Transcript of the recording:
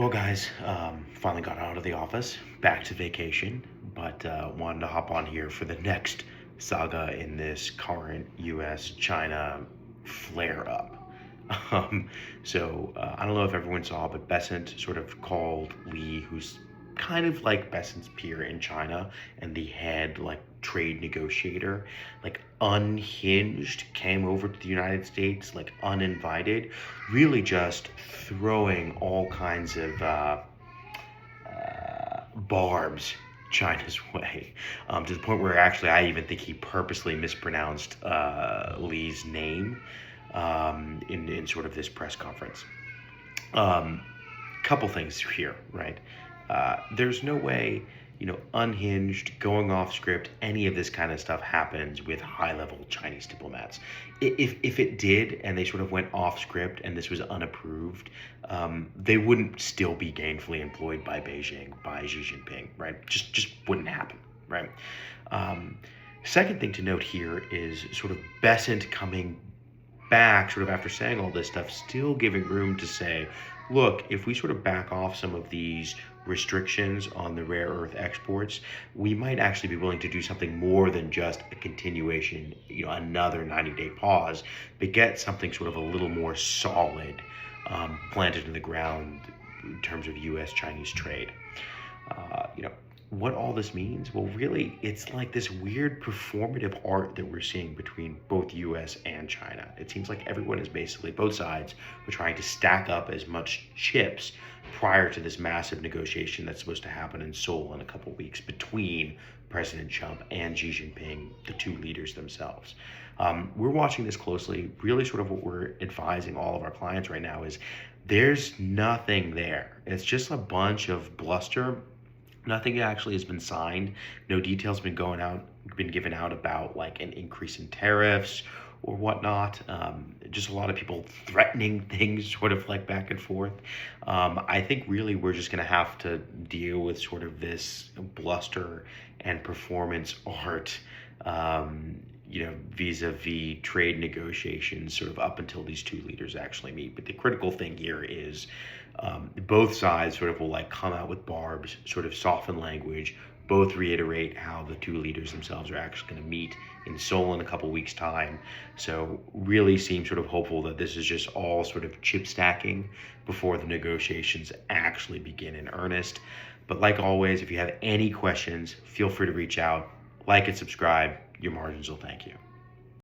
Well, guys, finally got out of the office, back to vacation, but wanted to hop on here for the next saga in this current U.S.-China flare-up. Um, I don't know if everyone saw, but Bessent sort of called Lee, who's kind of like Bessent's peer in China and the head like trade negotiator, like unhinged, came over to the United States like uninvited, really just throwing all kinds of barbs China's way, to the point where actually I even think he purposely mispronounced Lee's name in sort of this press conference. Um, Couple things here, right? There's no way, unhinged, going off script, any of this kind of stuff happens with high level Chinese diplomats. If it did and they sort of went off script and this was unapproved, they wouldn't still be gainfully employed by Beijing, by Xi Jinping, right? Just wouldn't happen, right? Um, Second thing to note here is sort of Bessent coming back, sort of after saying all this stuff, still giving room to say, look, if we sort of back off some of these restrictions on the rare earth exports, we might actually be willing to do something more than just a continuation, another 90-day pause, but get something sort of a little more solid, planted in the ground in terms of U.S.-Chinese trade. You know, what all this means? Well, really, it's like this weird performative art that we're seeing between both US and China. It seems like everyone is basically, both sides are trying to stack up as much chips prior to this massive negotiation that's supposed to happen in Seoul in a couple weeks between President Trump and Xi Jinping, the two leaders themselves. We're watching this closely. Really, sort of what we're advising all of our clients right now is there's nothing there. It's just a bunch of bluster. Nothing actually has been signed. No details been given out about like an increase in tariffs or whatnot. Just a lot of people threatening things, sort of like back and forth. I think really we're just going to have to deal with sort of this bluster and performance art. Vis-a-vis trade negotiations, sort of up until these two leaders actually meet. But the critical thing here is both sides sort of will like come out with barbs, sort of soften language, both reiterate how the two leaders themselves are actually going to meet in Seoul in a couple weeks' time. So really seem sort of hopeful that this is just all sort of chip stacking before the negotiations actually begin in earnest. But like always, if you have any questions, feel free to reach out, like and subscribe. Your margins will thank you.